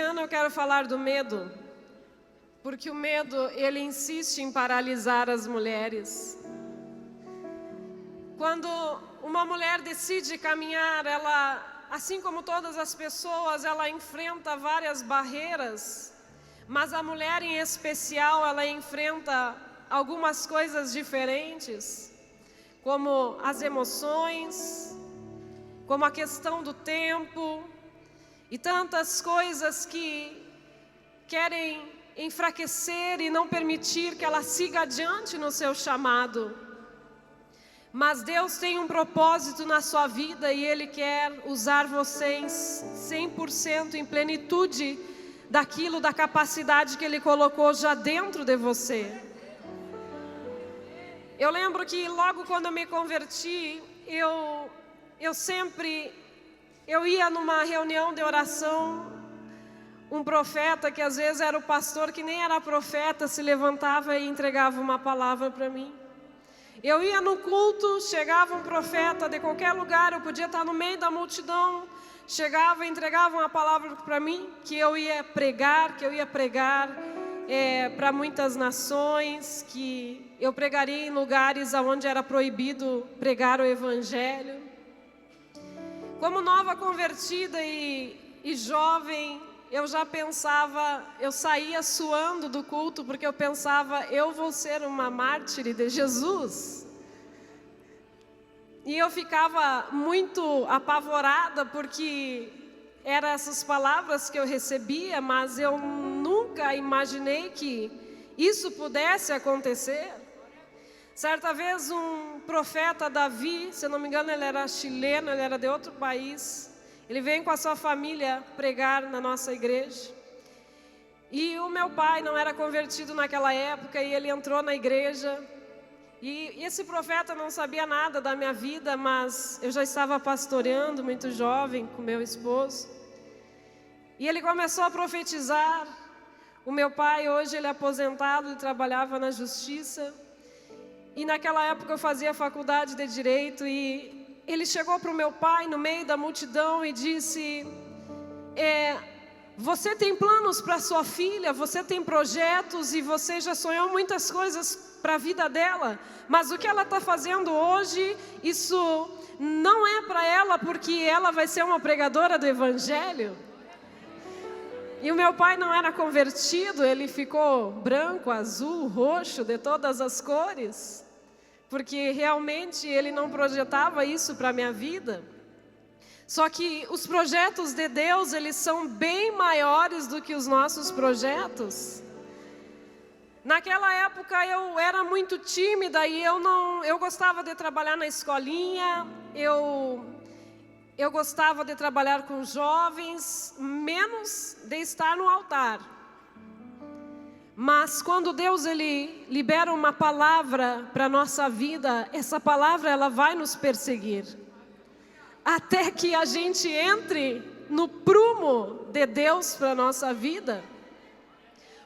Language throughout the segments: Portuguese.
ano eu quero falar do medo, porque o medo, ele insiste em paralisar as mulheres. Quando uma mulher decide caminhar, ela, assim como todas as pessoas, ela enfrenta várias barreiras, mas a mulher em especial, ela enfrenta algumas coisas diferentes, como as emoções, como a questão do tempo, e tantas coisas que querem enfraquecer e não permitir que ela siga adiante no seu chamado. Mas Deus tem um propósito na sua vida e Ele quer usar vocês 100% em plenitude daquilo, da capacidade que Ele colocou já dentro de você. Eu lembro que logo quando eu me converti, eu ia numa reunião de oração, um profeta, que às vezes era o pastor, que nem era profeta, se levantava e entregava uma palavra para mim. Eu ia no culto, chegava um profeta de qualquer lugar, eu podia estar no meio da multidão, chegava e entregava uma palavra para mim, que eu ia pregar, para muitas nações, que eu pregaria em lugares onde era proibido pregar o Evangelho. Como nova convertida e jovem, eu já pensava, eu saía suando do culto, porque eu pensava, eu vou ser uma mártire de Jesus. E eu ficava muito apavorada, porque eram essas palavras que eu recebia, mas eu nunca imaginei que isso pudesse acontecer. Certa vez um profeta, Davi, se eu não me engano ele era chileno, ele era de outro país, ele vem com a sua família pregar na nossa igreja. E o meu pai não era convertido naquela época e ele entrou na igreja. E esse profeta não sabia nada da minha vida, mas eu já estava pastoreando muito jovem com meu esposo. E ele começou a profetizar. O meu pai hoje ele é aposentado, ele trabalhava na justiça. E naquela época eu fazia faculdade de Direito e ele chegou para o meu pai no meio da multidão e disse: você tem planos para sua filha, você tem projetos e você já sonhou muitas coisas para a vida dela, mas o que ela está fazendo hoje, isso não é para ela, porque ela vai ser uma pregadora do Evangelho. E o meu pai não era convertido, ele ficou branco, azul, roxo, de todas as cores, porque realmente ele não projetava isso para a minha vida. Só que os projetos de Deus, eles são bem maiores do que os nossos projetos. Naquela época eu era muito tímida e eu gostava de trabalhar na escolinha, eu gostava de trabalhar com jovens, menos de estar no altar. Mas quando Deus ele libera uma palavra para a nossa vida, essa palavra ela vai nos perseguir. Até que a gente entre no prumo de Deus para a nossa vida.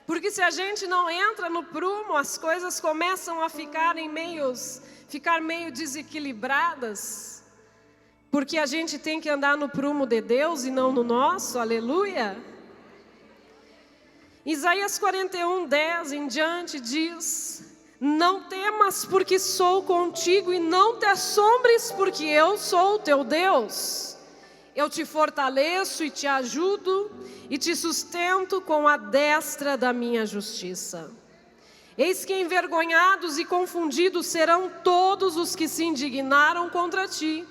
Porque se a gente não entra no prumo, as coisas começam a ficar meio desequilibradas. Porque a gente tem que andar no prumo de Deus e não no nosso, aleluia. Isaías 41:10 em diante diz: não temas, porque sou contigo, e não te assombres, porque eu sou o teu Deus. Eu te fortaleço e te ajudo, e te sustento com a destra da minha justiça. Eis que envergonhados e confundidos serão todos os que se indignaram contra ti,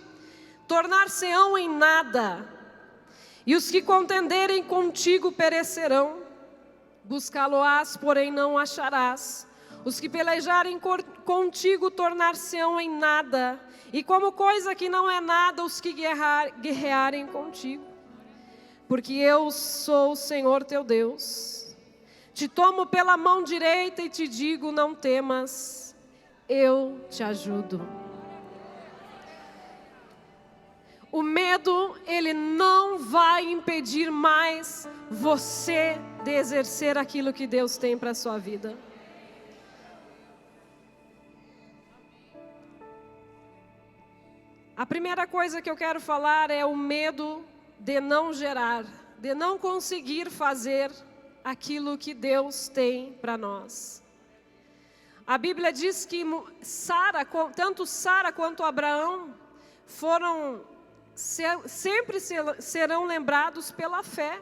tornar-se-ão em nada, e os que contenderem contigo perecerão. Buscá-lo-ás, porém não acharás. Os que pelejarem contigo tornar-se-ão em nada, e como coisa que não é nada os que guerrearem contigo. Porque eu sou o Senhor teu Deus, te tomo pela mão direita e te digo: não temas, eu te ajudo. O medo, ele não vai impedir mais você de exercer aquilo que Deus tem para a sua vida. A primeira coisa que eu quero falar é o medo de não gerar. de não conseguir fazer aquilo que Deus tem para nós. A Bíblia diz que tanto Sara quanto Abraão sempre serão lembrados pela fé.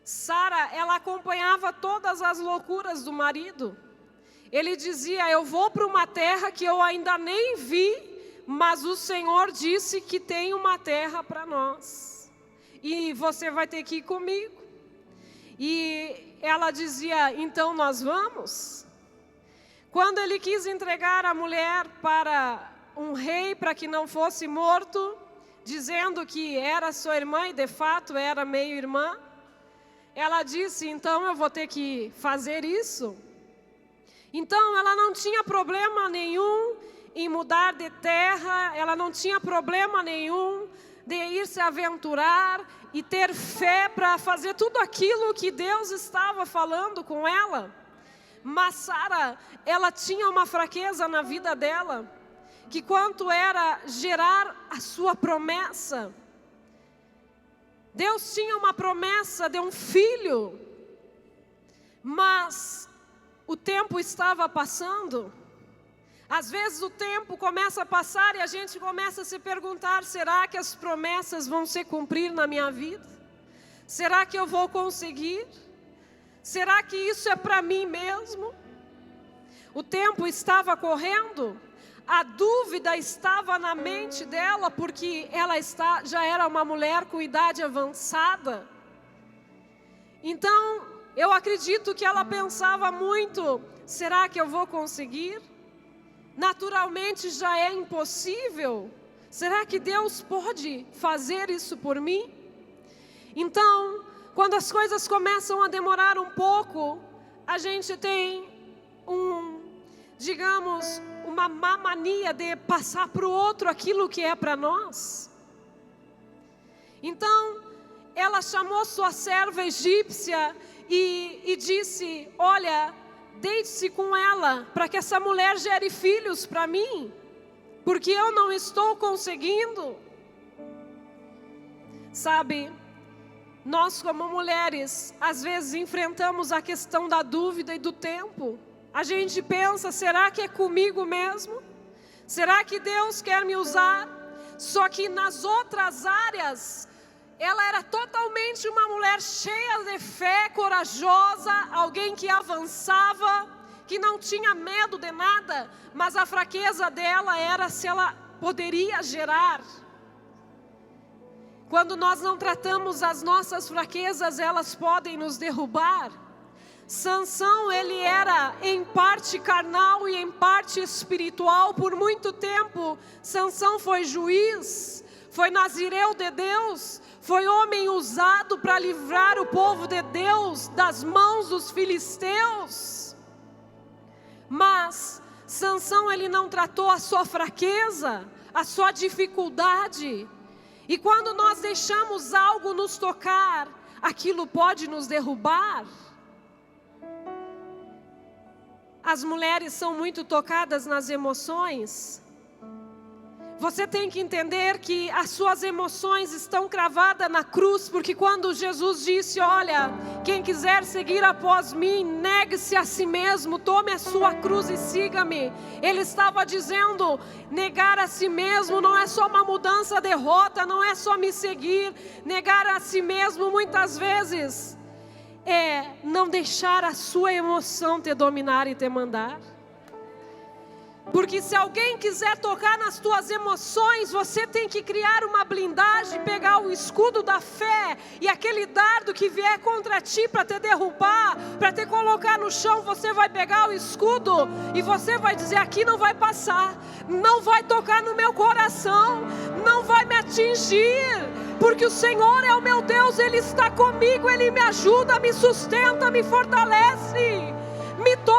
Sara, ela acompanhava todas as loucuras do marido. Ele dizia: eu vou para uma terra que eu ainda nem vi, mas o Senhor disse que tem uma terra para nós. E você vai ter que ir comigo. E ela dizia: então nós vamos. Quando ele quis entregar a mulher para um rei para que não fosse morto, dizendo que era sua irmã e de fato era meio-irmã, ela disse: então eu vou ter que fazer isso. Então ela não tinha problema nenhum em mudar de terra, ela não tinha problema nenhum de ir se aventurar e ter fé para fazer tudo aquilo que Deus estava falando com ela. Mas Sara, ela tinha uma fraqueza na vida dela, que quanto era gerar a sua promessa. Deus tinha uma promessa de um filho, mas o tempo estava passando. Às vezes o tempo começa a passar e a gente começa a se perguntar: será que as promessas vão se cumprir na minha vida? Será que eu vou conseguir? Será que isso é para mim mesmo? O tempo estava correndo, a dúvida estava na mente dela, porque ela já era uma mulher com idade avançada. Então, eu acredito que ela pensava muito: será que eu vou conseguir? Naturalmente já é impossível. Será que Deus pode fazer isso por mim? Então, quando as coisas começam a demorar um pouco, a gente tem uma má mania de passar para o outro aquilo que é para nós. Então, ela chamou sua serva egípcia e disse: olha, deite-se com ela, para que essa mulher gere filhos para mim, porque eu não estou conseguindo. Sabe, nós como mulheres, às vezes enfrentamos a questão da dúvida e do tempo. A gente pensa: será que é comigo mesmo? Será que Deus quer me usar? Só que nas outras áreas, ela era totalmente uma mulher cheia de fé, corajosa, alguém que avançava, que não tinha medo de nada, mas a fraqueza dela era se ela poderia gerar. Quando nós não tratamos as nossas fraquezas, elas podem nos derrubar. Sansão, ele era em parte carnal e em parte espiritual. Por muito tempo, Sansão foi juiz, foi nazireu de Deus, foi homem usado para livrar o povo de Deus das mãos dos filisteus. Mas Sansão, ele não tratou a sua fraqueza, a sua dificuldade. E quando nós deixamos algo nos tocar, aquilo pode nos derrubar. As mulheres são muito tocadas nas emoções. Você tem que entender que as suas emoções estão cravadas na cruz, porque quando Jesus disse: olha, quem quiser seguir após mim, negue-se a si mesmo, tome a sua cruz e siga-me. Ele estava dizendo: negar a si mesmo não é só uma mudança de rota, não é só me seguir. Negar a si mesmo muitas vezes é não deixar a sua emoção te dominar e te mandar. Porque se alguém quiser tocar nas tuas emoções, você tem que criar uma blindagem, pegar o escudo da fé, e aquele dardo que vier contra ti para te derrubar, para te colocar no chão, você vai pegar o escudo e você vai dizer: aqui não vai passar, não vai tocar no meu coração, não vai me atingir, porque o Senhor é o meu Deus, Ele está comigo, Ele me ajuda, me sustenta, me fortalece, me toma